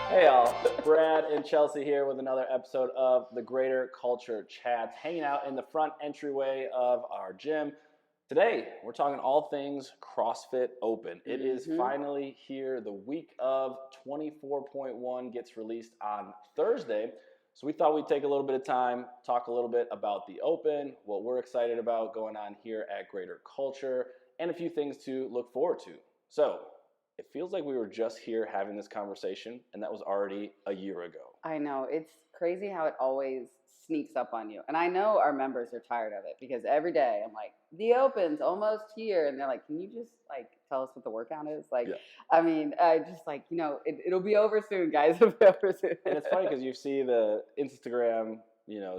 Hey y'all, Brad and Chelsea here with another episode of the Greater Culture Chats, hanging out in the front entryway of our gym. Today, we're talking all things CrossFit Open. It is finally here. The week of 24.1 gets released on Thursday. So we thought we'd take a little bit of time, talk a little bit about the Open, what we're excited about going on here at Greater Culture, and a few things to look forward to. So, it feels like we were just here having this conversation, and that was already a year ago. I know. It's crazy how it always sneaks up on you. And I know our members are tired of it because every day I'm like, the Open's almost here. And they're like, can you just tell us what the workout is? I mean, just it'll be over soon, guys. It'll be over soon. And it's funny because you see the Instagram,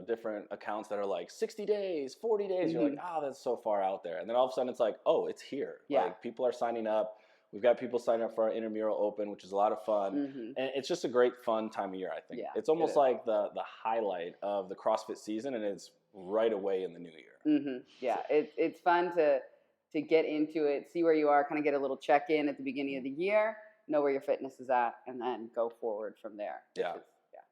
different accounts that are like 60 days, 40 days. You're like, that's so far out there. And then all of a sudden it's like, oh, it's here. Yeah. Like people are signing up. We've got people signing up for our intramural open, which is a lot of fun. And it's just a great fun time of year, I think. Yeah, it's almost like the highlight of the CrossFit season, and it's right away in the new year. Yeah, it's fun to get into it, see where you are, kind of get a little check-in at the beginning of the year, know where your fitness is at, and then go forward from there. Yeah.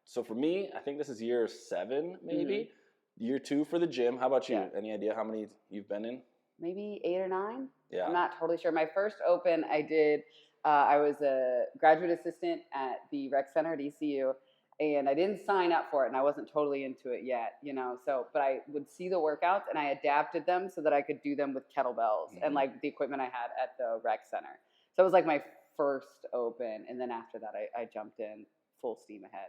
So for me, I think this is year 7, maybe. Year 2 for the gym. How about you? Yeah. Any idea how many you've been in? Maybe 8 or 9. Yeah. I'm not totally sure. My first Open I did, I was a graduate assistant at the rec center at ECU, and I didn't sign up for it, and I wasn't totally into it yet, but I would see the workouts, and I adapted them so that I could do them with kettlebells and the equipment I had at the rec center. So it was like my first Open, and then after that I jumped in full steam ahead.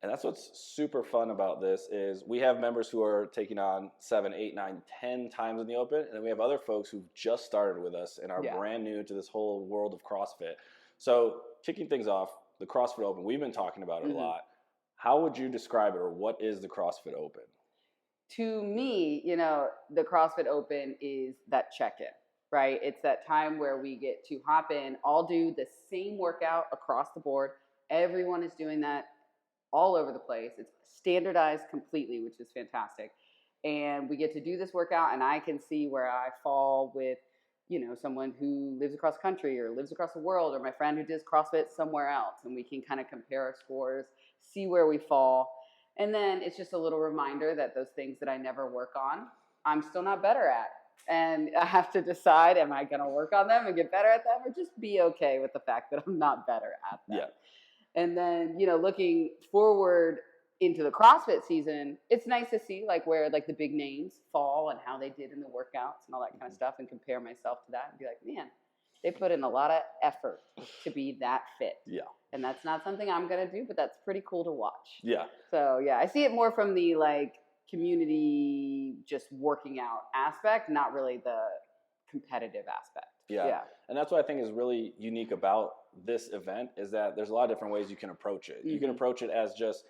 And that's what's super fun about this is we have members who are taking on 7, 8, 9, 10 times in the Open, and then we have other folks who've just started with us and are brand new to this whole world of CrossFit. So kicking things off, the CrossFit Open, we've been talking about it a lot. How would you describe it, or what is the CrossFit Open? To me, the CrossFit Open is that check-in, right? It's that time where we get to hop in, all do the same workout across the board. Everyone is doing that all over the place. It's standardized completely, which is fantastic. And we get to do this workout, and I can see where I fall with, someone who lives across the country or lives across the world, or my friend who does CrossFit somewhere else. And we can kind of compare our scores, see where we fall. And then it's just a little reminder that those things that I never work on, I'm still not better at. And I have to decide, am I going to work on them and get better at them, or just be okay with the fact that I'm not better at them? Yeah. And then, looking forward into the CrossFit season, it's nice to see where the big names fall and how they did in the workouts and all that kind of stuff, and compare myself to that and be like, man, they put in a lot of effort to be that fit. Yeah. And that's not something I'm going to do, but that's pretty cool to watch. Yeah. So, yeah, I see it more from the community just working out aspect, not really the competitive aspect. Yeah. And that's what I think is really unique about this event is that there's a lot of different ways you can approach it. You can approach it as just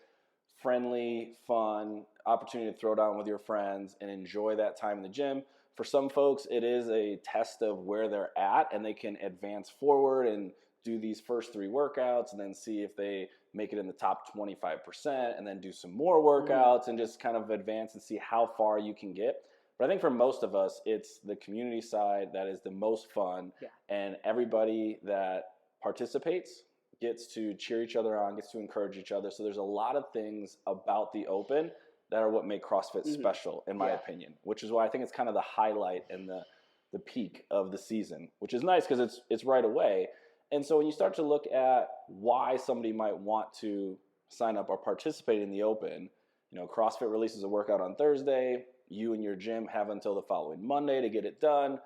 friendly, fun, opportunity to throw down with your friends and enjoy that time in the gym. For some folks, it is a test of where they're at, and they can advance forward and do these first 3 workouts and then see if they make it in the top 25% and then do some more workouts and just kind of advance and see how far you can get. But I think for most of us, it's the community side that is the most fun, and everybody that participates gets to cheer each other on, gets to encourage each other. So there's a lot of things about the Open that are what make CrossFit special, in my opinion, which is why I think it's kind of the highlight and the peak of the season, which is nice because it's right away. And so when you start to look at why somebody might want to sign up or participate in the Open, CrossFit releases a workout on Thursday. You and your gym have until the following Monday to get it done.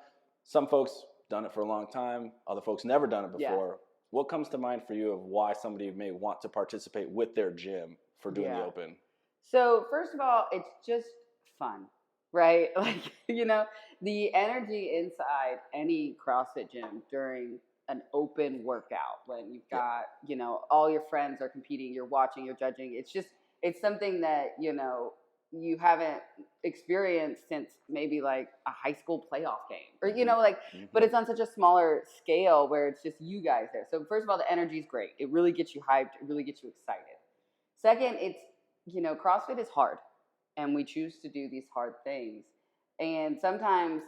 Some folks done it for a long time. Other folks never done it before. Yeah. What comes to mind for you of why somebody may want to participate with their gym for doing the Open? So first of all, it's just fun, right? The energy inside any CrossFit gym during an open workout when you've got, all your friends are competing, you're watching, you're judging. It's something that, you haven't experienced since maybe a high school playoff game or, but it's on such a smaller scale where it's just you guys there. So first of all, the energy is great. It really gets you hyped. It really gets you excited. Second, it's, CrossFit is hard, and we choose to do these hard things. And sometimes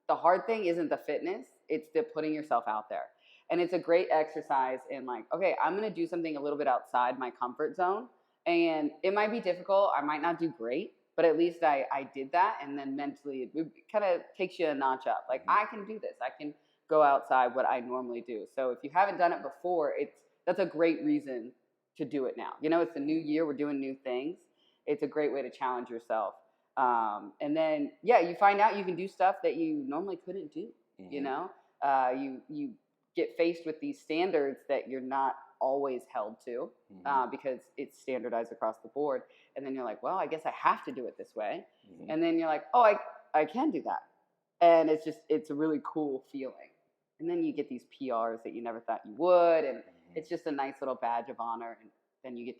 the hard thing isn't the fitness, it's the putting yourself out there. And it's a great exercise in like, okay, I'm going to do something a little bit outside my comfort zone. And it might be difficult. I might not do great, but at least I did that. And then mentally, it kind of takes you a notch up. Like, I can do this. I can go outside what I normally do. So if you haven't done it before, that's a great reason to do it now. You know, it's a new year. We're doing new things. It's a great way to challenge yourself. And then, yeah, you find out you can do stuff that you normally couldn't do. You know, you get faced with these standards that you're not always held to because it's standardized across the board. And then you're like, well, I guess I have to do it this way. And then you're like, oh, I can do that. And it's a really cool feeling. And then you get these PRs that you never thought you would. And it's just a nice little badge of honor. And then you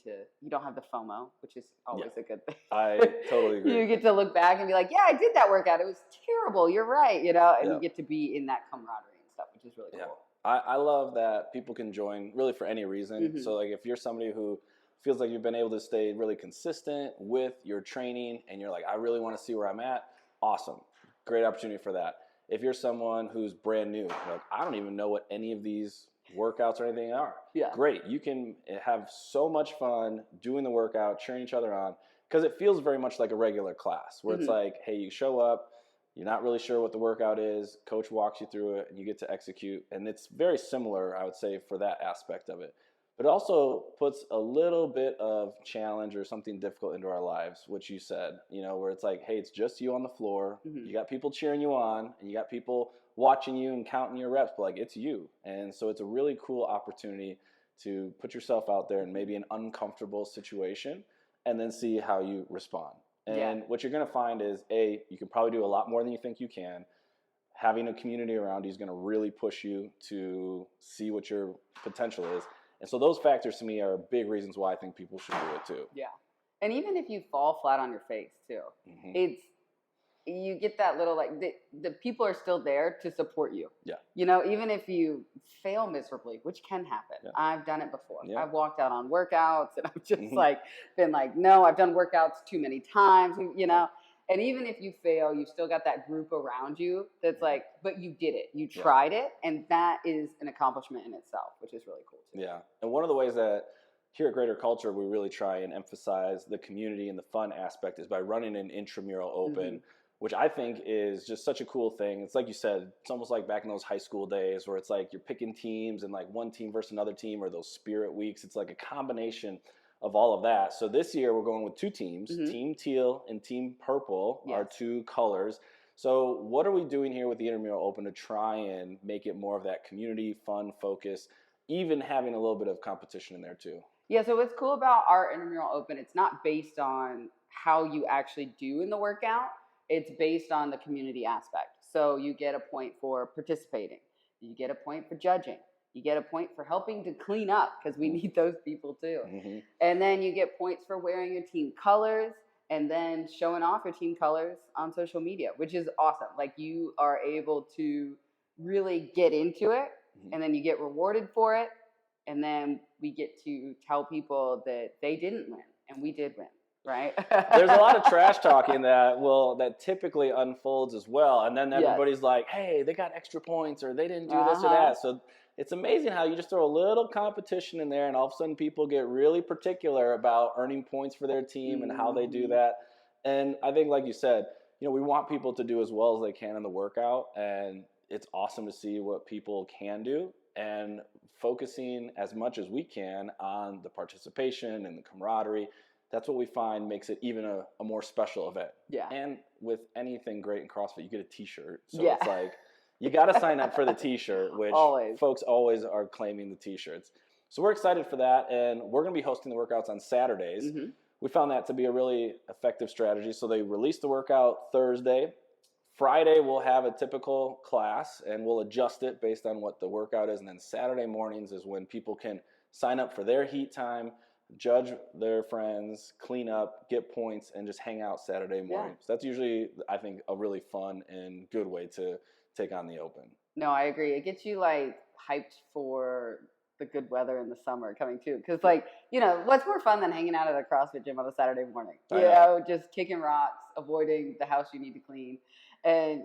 don't have the FOMO, which is always a good thing. I totally agree. You get to look back and be like, yeah, I did that workout. It was terrible. You're right. You know, and you get to be in that camaraderie and stuff, which is really cool. I love that people can join really for any reason. So like if you're somebody who feels like you've been able to stay really consistent with your training and you're like, I really want to see where I'm at, awesome. Great opportunity for that. If you're someone who's brand new, like, I don't even know what any of these workouts or anything are. Great. You can have so much fun doing the workout, cheering each other on, because it feels very much like a regular class where it's like, hey, you show up, you're not really sure what the workout is, coach walks you through it, and you get to execute. And it's very similar, I would say, for that aspect of it. But it also puts a little bit of challenge or something difficult into our lives, which you said, you know, where it's like, hey, it's just you on the floor. You got people cheering you on, and you got people watching you and counting your reps, but like, it's you. And so it's a really cool opportunity to put yourself out there in maybe an uncomfortable situation and then see how you respond. And what you're going to find is, you can probably do a lot more than you think you can. Having a community around you is going to really push you to see what your potential is. And so those factors to me are big reasons why I think people should do it too. Yeah. And even if you fall flat on your face too, you get that little, like, the people are still there to support you. Yeah. You know, even if you fail miserably, which can happen. Yeah. I've done it before. Yeah. I've walked out on workouts and I've just been like, no, I've done workouts too many times, you know. And even if you fail, you still got that group around you that's like, but you did it. You tried it. And that is an accomplishment in itself, which is really cool too. Yeah. And one of the ways that here at Greater Culture, we really try and emphasize the community and the fun aspect is by running an intramural open, which I think is just such a cool thing. It's like you said, it's almost like back in those high school days where it's like you're picking teams and like one team versus another team, or those spirit weeks. It's like a combination of all of that. So this year we're going with two teams, Team Teal and Team Purple are two colors. So what are we doing here with the Intramural Open to try and make it more of that community, fun, focus, even having a little bit of competition in there too? Yeah, so what's cool about our Intramural Open, it's not based on how you actually do in the workout. It's based on the community aspect. So you get a point for participating. You get a point for judging. You get a point for helping to clean up, because we need those people too. And then you get points for wearing your team colors and then showing off your team colors on social media, which is awesome. Like, you are able to really get into it, and then you get rewarded for it. And then we get to tell people that they didn't win and we did win. Right. There's a lot of trash talking that typically unfolds as well. And then everybody's like, hey, they got extra points, or they didn't do this or that. So it's amazing how you just throw a little competition in there and all of a sudden people get really particular about earning points for their team and how they do that. And I think, like you said, you know, we want people to do as well as they can in the workout. And it's awesome to see what people can do, and focusing as much as we can on the participation and the camaraderie. That's what we find makes it even a more special event. Yeah. And with anything great in CrossFit, you get a t-shirt. So it's like, you got to sign up for the t-shirt, which folks always are claiming the t-shirts. So we're excited for that. And we're going to be hosting the workouts on Saturdays. We found that to be a really effective strategy. So they release the workout Thursday. Friday, we'll have a typical class and we'll adjust it based on what the workout is. And then Saturday mornings is when people can sign up for their heat time, judge their friends, clean up, get points, and just hang out Saturday morning. So that's usually, I think, a really fun and good way to take on the Open. No, I agree. It gets you like hyped for the good weather in the summer coming too. Because, like, you know, what's more fun than hanging out at a CrossFit gym on a Saturday morning? You know, just kicking rocks, avoiding the house you need to clean. And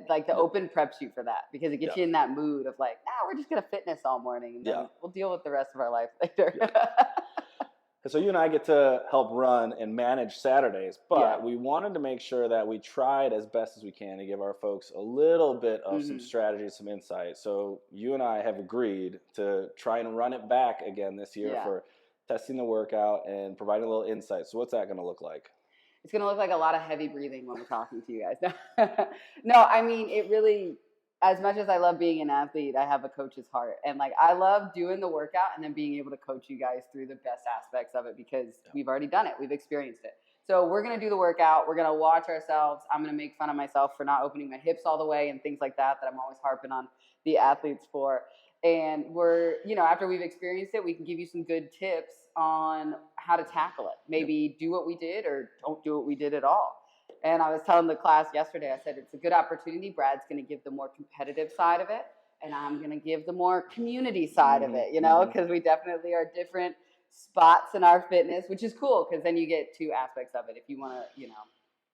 like the Open preps you for that because it gets you in that mood of like, we're just going to fitness all morning and then we'll deal with the rest of our life later. So you and I get to help run and manage Saturdays, but we wanted to make sure that we tried as best as we can to give our folks a little bit of some strategy, some insight. So you and I have agreed to try and run it back again this year for testing the workout and providing a little insight. So what's that going to look like? It's going to look like a lot of heavy breathing when we're talking to you guys. No, I mean, it really, as much as I love being an athlete, I have a coach's heart. And like, I love doing the workout and then being able to coach you guys through the best aspects of it because we've already done it. We've experienced it. So we're going to do the workout. We're going to watch ourselves. I'm going to make fun of myself for not opening my hips all the way and things like that I'm always harping on the athletes for. And we're, you know, after we've experienced it, we can give you some good tips on how to tackle it. Maybe do what we did or don't do what we did at all. And I was telling the class yesterday, I said, it's a good opportunity. Brad's going to give the more competitive side of it, and I'm going to give the more community side of it, you know, because we definitely are different spots in our fitness, which is cool because then you get two aspects of it if you want to, you know,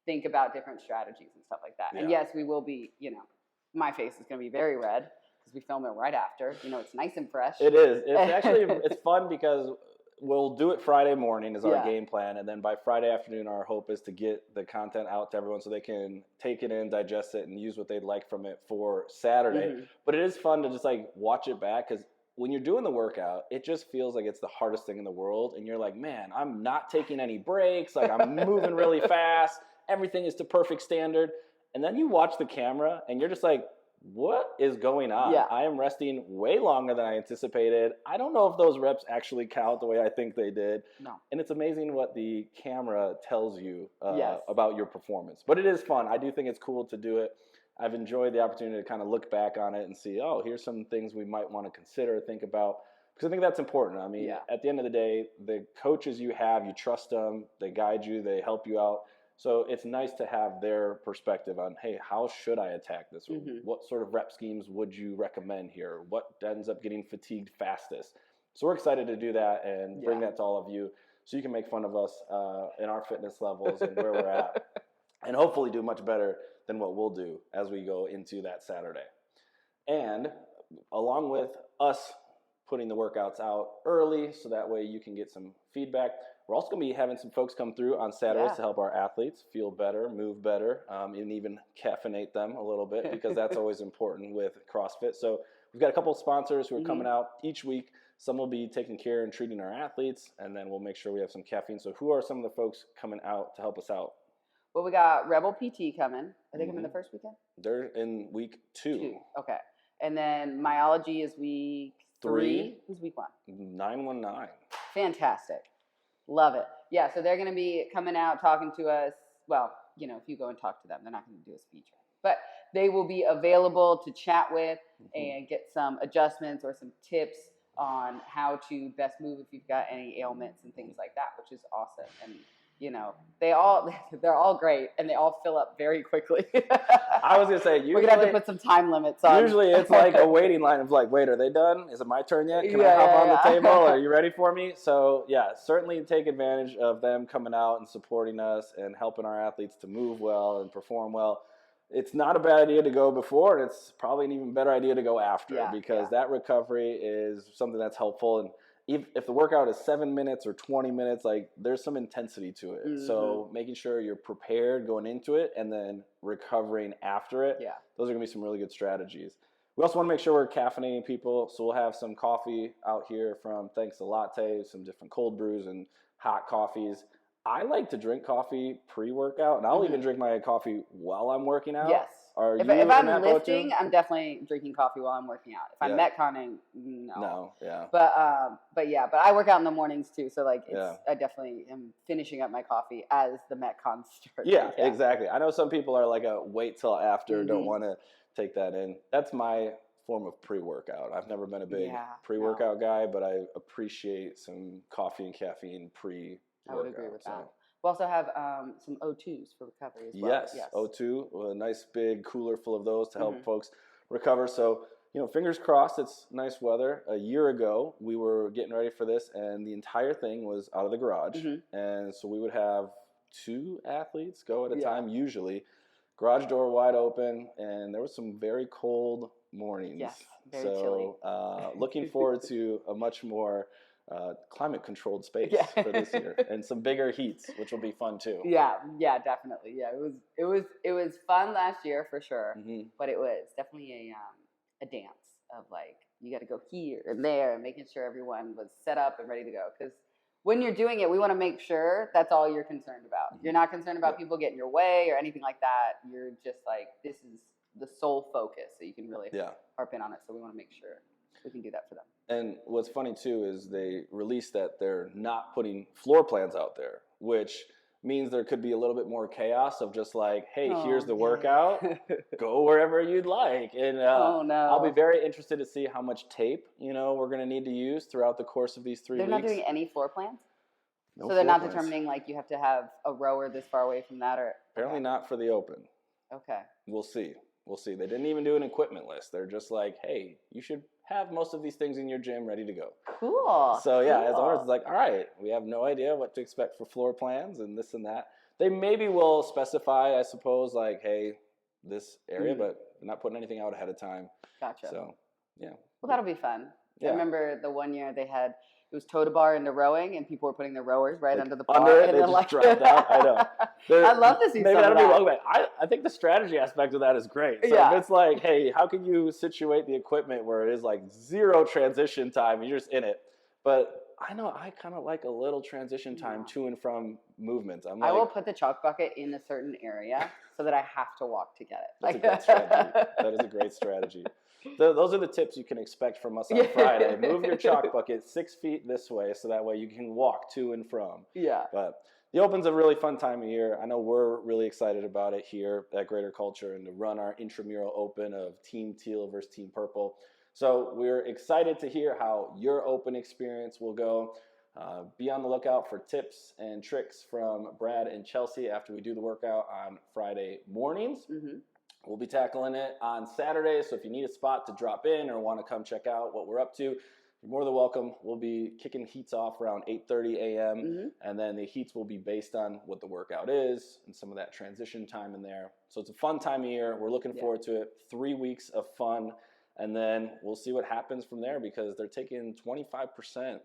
think about different strategies and stuff like that. And yes, we will be, you know, my face is going to be very red because we film it right after. You know, it's nice and fresh. It is. It's actually, it's fun because we'll do it Friday morning is our game plan. And then by Friday afternoon, our hope is to get the content out to everyone so they can take it in, digest it, and use what they'd like from it for Saturday. But it is fun to just like watch it back because when you're doing the workout, it just feels like it's the hardest thing in the world. And you're like, man, I'm not taking any breaks. Like I'm moving really fast. Everything is to perfect standard. And then you watch the camera and you're just like, what is going on? I am resting way longer than I anticipated. I don't know if those reps actually count the way I think they did. No. And it's amazing what the camera tells you about your performance. But it is fun. I do think it's cool to do it. I've enjoyed the opportunity to kind of look back on it and see, oh, here's some things we might want to consider, think about. Because I think that's important. I mean, at the end of the day, the coaches you have, you trust them, they guide you, they help you out. So it's nice to have their perspective on, hey, how should I attack this? What sort of rep schemes would you recommend here? What ends up getting fatigued fastest? So we're excited to do that and bring that to all of you so you can make fun of us in our fitness levels and where we're at and hopefully do much better than what we'll do as we go into that Saturday. And along with us putting the workouts out early so that way you can get some feedback, we're also going to be having some folks come through on Saturdays to help our athletes feel better, move better, and even caffeinate them a little bit because that's always important with CrossFit. So we've got a couple of sponsors who are coming out each week. Some will be taking care and treating our athletes, and then we'll make sure we have some caffeine. So who are some of the folks coming out to help us out? Well, we got Rebel PT coming. Are they coming the first weekend? They're in week 2. Okay. And then Myology is week 3. Who's week 1? 919. Fantastic. Love it. Yeah, so they're going to be coming out talking to us. Well, you know, if you go and talk to them, they're not going to do a speech. But they will be available to chat with and get some adjustments or some tips on how to best move if you've got any ailments and things like that, which is awesome. And you know, they're all great, and they all fill up very quickly. I was gonna say usually, we're gonna have to put some time limits on. Usually, it's like a waiting line of like, wait, are they done? Is it my turn yet? Can I hop on the table? Are you ready for me? So yeah, certainly take advantage of them coming out and supporting us and helping our athletes to move well and perform well. It's not a bad idea to go before, and it's probably an even better idea to go after because that recovery is something that's helpful. And if the workout is 7 minutes or 20 minutes, like there's some intensity to it. So making sure you're prepared going into it and then recovering after it. Yeah. Those are gonna be some really good strategies. We also want to make sure we're caffeinating people. So we'll have some coffee out here from Thanks to Latte, some different cold brews and hot coffees. I like to drink coffee pre-workout, and I'll even drink my coffee while I'm working out. Yes. If I'm lifting, I'm definitely drinking coffee while I'm working out. If I'm metconning, no. No, yeah. But I work out in the mornings too, so like I definitely am finishing up my coffee as the metcon starts. Yeah, exactly. I know some people are like a wait till after, don't want to take that in. That's my form of pre-workout. I've never been a big pre-workout guy, but I appreciate some coffee and caffeine pre-workout. I would agree with that. We also have some O2s for recovery as well. Yes. O2, a nice big cooler full of those to help folks recover. So fingers crossed it's nice weather. A year ago, we were getting ready for this, and the entire thing was out of the garage. And so we would have 2 athletes go at a time, usually. Garage door wide open, and there was some very cold mornings. Yes, very chilly. Looking forward to a much more climate-controlled space for this year, and some bigger heats, which will be fun too. Yeah, definitely. Yeah, it was fun last year for sure, but it was definitely a dance of like you got to go here and there, and making sure everyone was set up and ready to go. Because when you're doing it, we want to make sure that's all you're concerned about. You're not concerned about people getting in your way or anything like that. You're just like, this is the sole focus, so you can really harp in on it. So we want to make sure we can do that for them. And what's funny too is they released that they're not putting floor plans out there, which means there could be a little bit more chaos of just like, hey, here's the workout, go wherever you'd like. And I'll be very interested to see how much tape, we're going to need to use throughout the course of these 3 weeks. They're not doing any floor plans? No, so they're not determining like you have to have a rower this far away from that, or apparently not for the Open. Okay. We'll see. They didn't even do an equipment list. They're just like, hey, you should have most of these things in your gym ready to go. Cool. So as owners, it's like, all right, we have no idea what to expect for floor plans and this and that. They maybe will specify, I suppose, like, hey, this area, but they're not putting anything out ahead of time. Gotcha. So, Well, that'll be fun. I remember the one year it was toe to bar into rowing, and people were putting their rowers right under the bar. Under it, and they just dropped out. I know. I'd love to see maybe some of that'll that. Be I think the strategy aspect of that is great. So if it's like, hey, how can you situate the equipment where it is like 0 transition time and you're just in it? But I know I kind of like a little transition time to and from movements. I will put the chalk bucket in a certain area so that I have to walk to get it. That's a good strategy. That is a great strategy. Those are the tips you can expect from us on Friday. Move your chalk bucket 6 feet this way so that way you can walk to and from. Yeah. But the Open's a really fun time of year. I know we're really excited about it here at Greater Culture and to run our intramural Open of Team Teal versus Team Purple. So we're excited to hear how your Open experience will go. Be on the lookout for tips and tricks from Brad and Chelsea after we do the workout on Friday mornings. We'll be tackling it on Saturday, so if you need a spot to drop in or want to come check out what we're up to, you're more than welcome. We'll be kicking heats off around 8:30 a.m., and then the heats will be based on what the workout is and some of that transition time in there. So it's a fun time of year. We're looking forward to it. 3 weeks of fun, and then we'll see what happens from there because they're taking 25%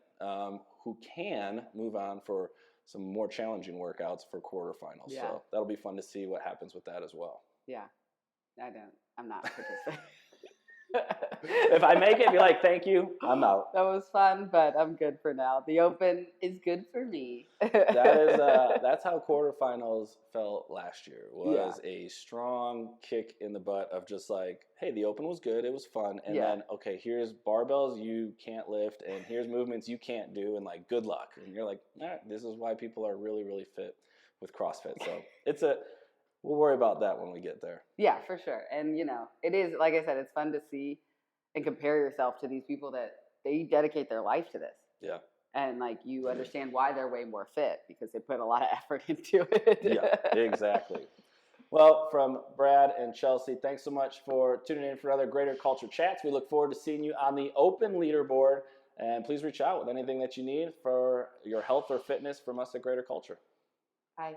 who can move on for some more challenging workouts for quarterfinals. Yeah. So that'll be fun to see what happens with that as well. Yeah. I'm not participating. If I make it, be like, thank you, I'm out. That was fun, but I'm good for now. The Open is good for me. That's how quarterfinals felt last year. Was a strong kick in the butt of just like, hey, the Open was good, it was fun, and then okay, here's barbells you can't lift, and here's movements you can't do, and like, good luck. And you're like, all right, this is why people are really, really fit with CrossFit. So we'll worry about that when we get there. Yeah, for sure. And, it is, like I said, it's fun to see and compare yourself to these people that they dedicate their life to this. Yeah. And, like, you understand why they're way more fit because they put a lot of effort into it. Yeah, exactly. Well, from Brad and Chelsea, thanks so much for tuning in for another Greater Culture Chats. We look forward to seeing you on the Open leaderboard. And please reach out with anything that you need for your health or fitness from us at Greater Culture. Bye.